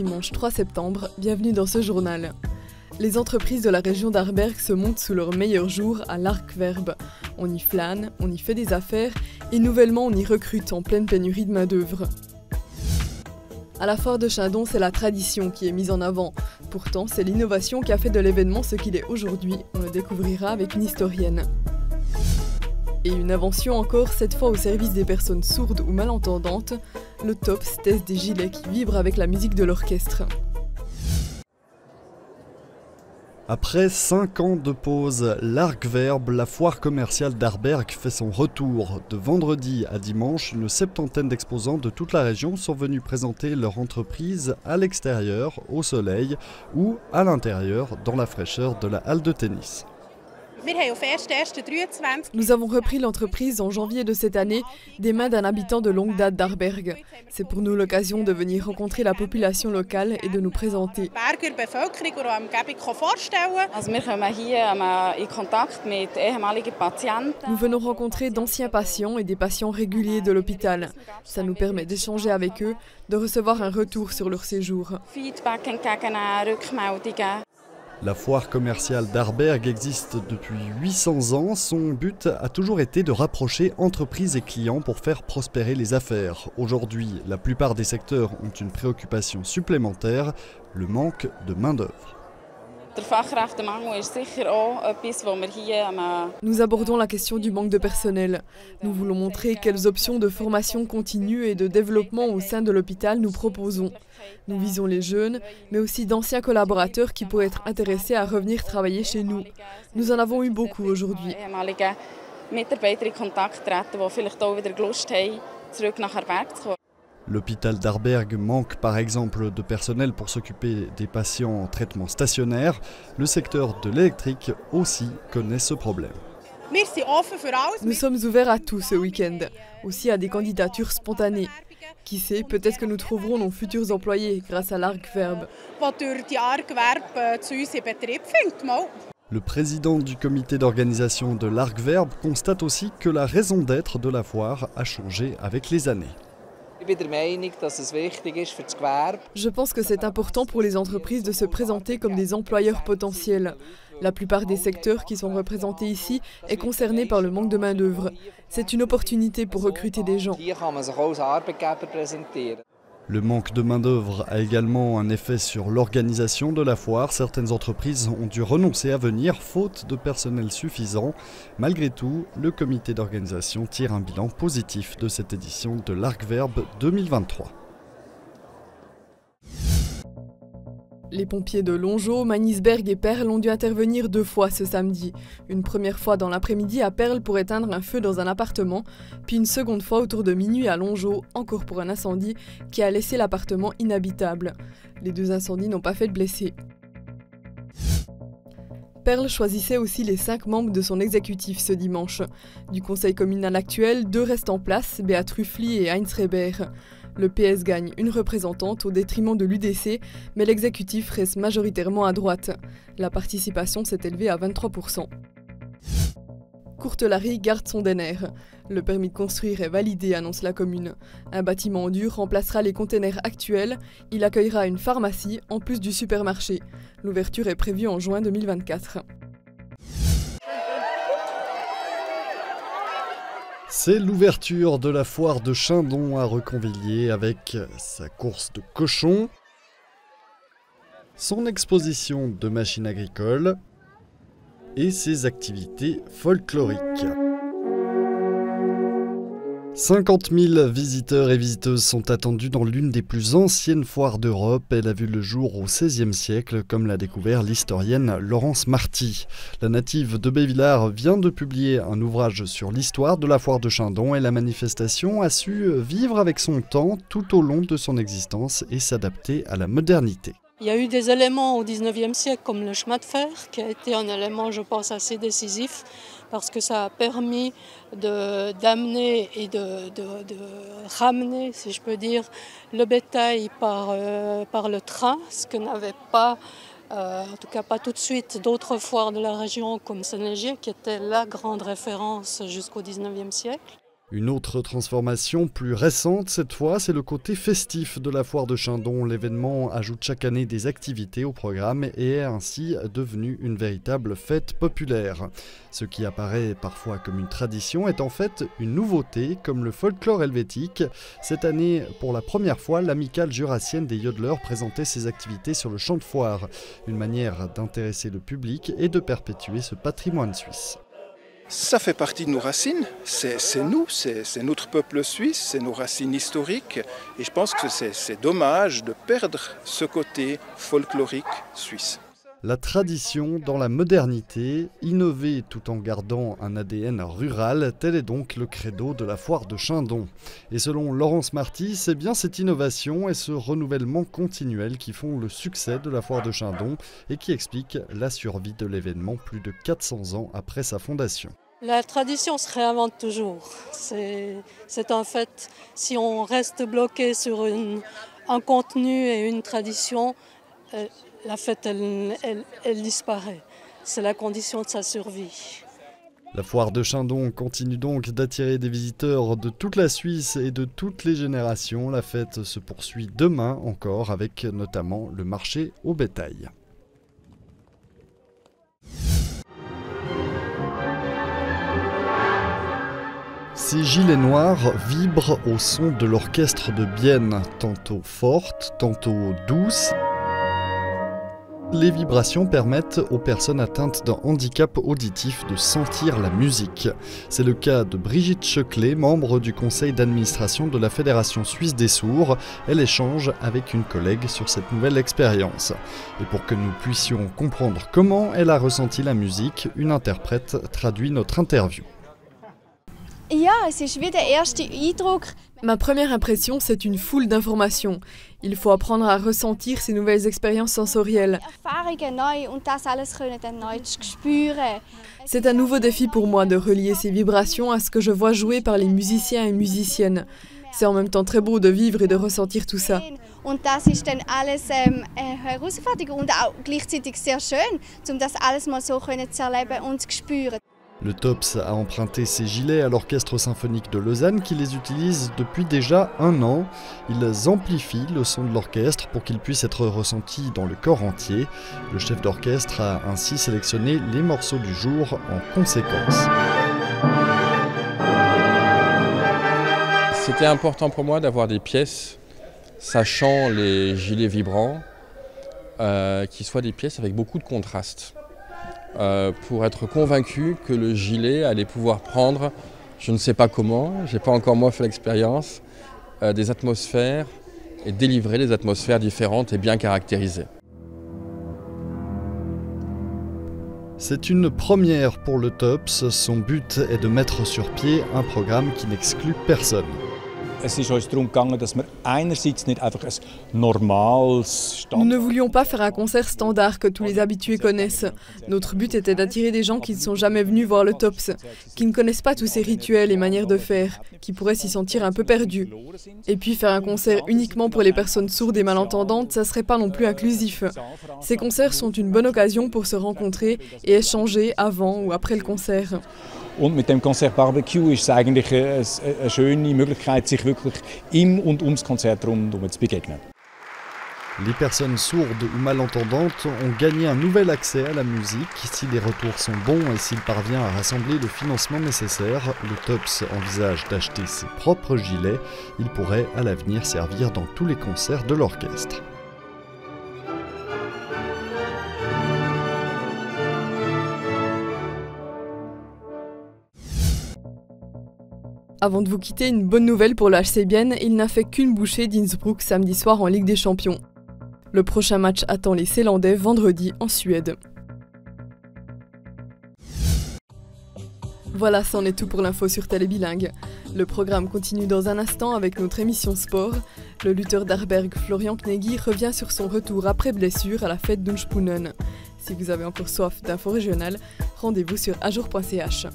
dimanche 3 septembre, bienvenue dans ce journal. Les entreprises de la région d'Arberg se montent sous leur meilleur jour à l'Arc-Verbe. On y flâne, on y fait des affaires et nouvellement on y recrute en pleine pénurie de main-d'œuvre. À la foire de Chindon, c'est la tradition qui est mise en avant. Pourtant, c'est l'innovation qui a fait de l'événement ce qu'il est aujourd'hui. On le découvrira avec une historienne. Et une invention encore, cette fois au service des personnes sourdes ou malentendantes, le TOPS teste des gilets qui vibrent avec la musique de l'orchestre. Après 5 ans de pause, l'Arc-Verbe, la foire commerciale d'Arberg, fait son retour. De vendredi à dimanche, une septantaine d'exposants de toute la région sont venus présenter leur entreprise à l'extérieur, au soleil, ou à l'intérieur, dans la fraîcheur de la halle de tennis. Nous avons repris l'entreprise en janvier de cette année des mains d'un habitant de longue date d'Arberg. C'est pour nous l'occasion de venir rencontrer la population locale et de nous présenter. Nous venons rencontrer d'anciens patients et des patients réguliers de l'hôpital. Ça nous permet d'échanger avec eux, de recevoir un retour sur leur séjour. La foire commerciale d'Arberg existe depuis 800 ans. Son but a toujours été de rapprocher entreprises et clients pour faire prospérer les affaires. Aujourd'hui, la plupart des secteurs ont une préoccupation supplémentaire, le manque de main-d'œuvre. Nous abordons la question du manque de personnel. Nous voulons montrer quelles options de formation continue et de développement au sein de l'hôpital nous proposons. Nous visons les jeunes, mais aussi d'anciens collaborateurs qui pourraient être intéressés à revenir travailler chez nous. Nous en avons eu beaucoup aujourd'hui. L'hôpital d'Arberg manque par exemple de personnel pour s'occuper des patients en traitement stationnaire. Le secteur de l'électrique aussi connaît ce problème. Nous sommes ouverts à tout ce week-end, aussi à des candidatures spontanées. Qui sait, peut-être que nous trouverons nos futurs employés grâce à l'Arc-Verbe. Le président du comité d'organisation de l'Arc-Verbe constate aussi que la raison d'être de la foire a changé avec les années. Je pense que c'est important pour les entreprises de se présenter comme des employeurs potentiels. La plupart des secteurs qui sont représentés ici est concerné par le manque de main-d'œuvre. C'est une opportunité pour recruter des gens. Le manque de main-d'œuvre a également un effet sur l'organisation de la foire. Certaines entreprises ont dû renoncer à venir faute de personnel suffisant. Malgré tout, le comité d'organisation tire un bilan positif de cette édition de l'Arc-Verbe 2023. Les pompiers de Longeau, Magnisberg et Perles ont dû intervenir 2 fois ce samedi. Une première fois dans l'après-midi à Perles pour éteindre un feu dans un appartement, puis une seconde fois autour de minuit à Longeau, encore pour un incendie qui a laissé l'appartement inhabitable. Les 2 incendies n'ont pas fait de blessés. Perles choisissait aussi les 5 membres de son exécutif ce dimanche. Du conseil communal actuel, 2 restent en place, Béat Ruffly et Heinz Reber. Le PS gagne une représentante au détriment de l'UDC, mais l'exécutif reste majoritairement à droite. La participation s'est élevée à 23%. Courtelary garde son DNR. Le permis de construire est validé, annonce la commune. Un bâtiment en dur remplacera les containers actuels. Il accueillera une pharmacie en plus du supermarché. L'ouverture est prévue en juin 2024. C'est l'ouverture de la foire de Chindon à Reconvilliers avec sa course de cochons, son exposition de machines agricoles et ses activités folkloriques. 50 000 visiteurs et visiteuses sont attendus dans l'une des plus anciennes foires d'Europe. Elle a vu le jour au XVIe siècle, comme l'a découvert l'historienne Laurence Marty. La native de Bévillard vient de publier un ouvrage sur l'histoire de la foire de Chindon et la manifestation a su vivre avec son temps tout au long de son existence et s'adapter à la modernité. Il y a eu des éléments au XIXe siècle comme le chemin de fer qui a été un élément, je pense, assez décisif parce que ça a permis d'amener et de ramener, si je peux dire, le bétail par le train, ce que n'avait pas, en tout cas pas tout de suite, d'autres foires de la région comme Saint-Légier qui était la grande référence jusqu'au XIXe siècle. Une autre transformation plus récente cette fois, c'est le côté festif de la foire de Chindon. L'événement ajoute chaque année des activités au programme et est ainsi devenu une véritable fête populaire. Ce qui apparaît parfois comme une tradition est en fait une nouveauté, comme le folklore helvétique. Cette année, pour la première fois, l'amicale jurassienne des yodeleurs présentait ses activités sur le champ de foire. Une manière d'intéresser le public et de perpétuer ce patrimoine suisse. Ça fait partie de nos racines, c'est nous, c'est notre peuple suisse, c'est nos racines historiques. Et je pense que c'est dommage de perdre ce côté folklorique suisse. La tradition dans la modernité, innover tout en gardant un ADN rural, tel est donc le credo de la foire de Chindon. Et selon Laurence Marty, c'est bien cette innovation et ce renouvellement continuel qui font le succès de la foire de Chindon et qui expliquent la survie de l'événement plus de 400 ans après sa fondation. La tradition se réinvente toujours. C'est un fait, si on reste bloqué sur un contenu et une tradition, la fête, elle disparaît. C'est la condition de sa survie. La foire de Chindon continue donc d'attirer des visiteurs de toute la Suisse et de toutes les générations. La fête se poursuit demain encore avec notamment le marché au bétail. Ces gilets noirs vibrent au son de l'orchestre de Bienne, tantôt forte, tantôt douce. Les vibrations permettent aux personnes atteintes d'un handicap auditif de sentir la musique. C'est le cas de Brigitte Checlet, membre du conseil d'administration de la Fédération suisse des sourds. Elle échange avec une collègue sur cette nouvelle expérience. Et pour que nous puissions comprendre comment elle a ressenti la musique, une interprète traduit notre interview. Ma première impression, c'est une foule d'informations. Il faut apprendre à ressentir ces nouvelles expériences sensorielles. C'est un nouveau défi pour moi de relier ces vibrations à ce que je vois jouer par les musiciens et musiciennes. C'est en même temps très beau de vivre et de ressentir tout ça. Le TOPS a emprunté ses gilets à l'Orchestre symphonique de Lausanne qui les utilise depuis déjà 1 an. Ils amplifient le son de l'orchestre pour qu'il puisse être ressenti dans le corps entier. Le chef d'orchestre a ainsi sélectionné les morceaux du jour en conséquence. C'était important pour moi d'avoir des pièces, sachant les gilets vibrants, qui soient des pièces avec beaucoup de contraste. Pour être convaincu que le gilet allait pouvoir prendre, je ne sais pas comment, je n'ai pas encore moi fait l'expérience, des atmosphères et délivrer des atmosphères différentes et bien caractérisées. C'est une première pour le TOPS. Son but est de mettre sur pied un programme qui n'exclut personne. Nous ne voulions pas faire un concert standard que tous les habitués connaissent. Notre but était d'attirer des gens qui ne sont jamais venus voir le TOPS, qui ne connaissent pas tous ces rituels et manières de faire, qui pourraient s'y sentir un peu perdus. Et puis faire un concert uniquement pour les personnes sourdes et malentendantes, ça serait pas non plus inclusif. Ces concerts sont une bonne occasion pour se rencontrer et échanger avant ou après le concert. Und mit dem Konzert Barbecue ist es eigentlich eine schöne Möglichkeit, sich wirklich im und ums Konzert herum zu begegnen. Les personnes sourdes ou malentendantes ont gagné un nouvel accès à la musique. Si les retours sont bons et s'il parvient à rassembler le financement nécessaire, le TOPS envisage d'acheter ses propres gilets. Il pourrait à l'avenir servir dans tous les concerts de l'orchestre. Avant de vous quitter, une bonne nouvelle pour le HC Bienne, il n'a fait qu'une bouchée d'Innsbruck samedi soir en Ligue des Champions. Le prochain match attend les Zélandais vendredi en Suède. Voilà, c'en est tout pour l'info sur Télé Bilingue. Le programme continue dans un instant avec notre émission sport. Le lutteur d'Arberg, Florian Kneggi, revient sur son retour après blessure à la fête d'Unspunnen. Si vous avez encore soif d'infos régionales, rendez-vous sur ajour.ch.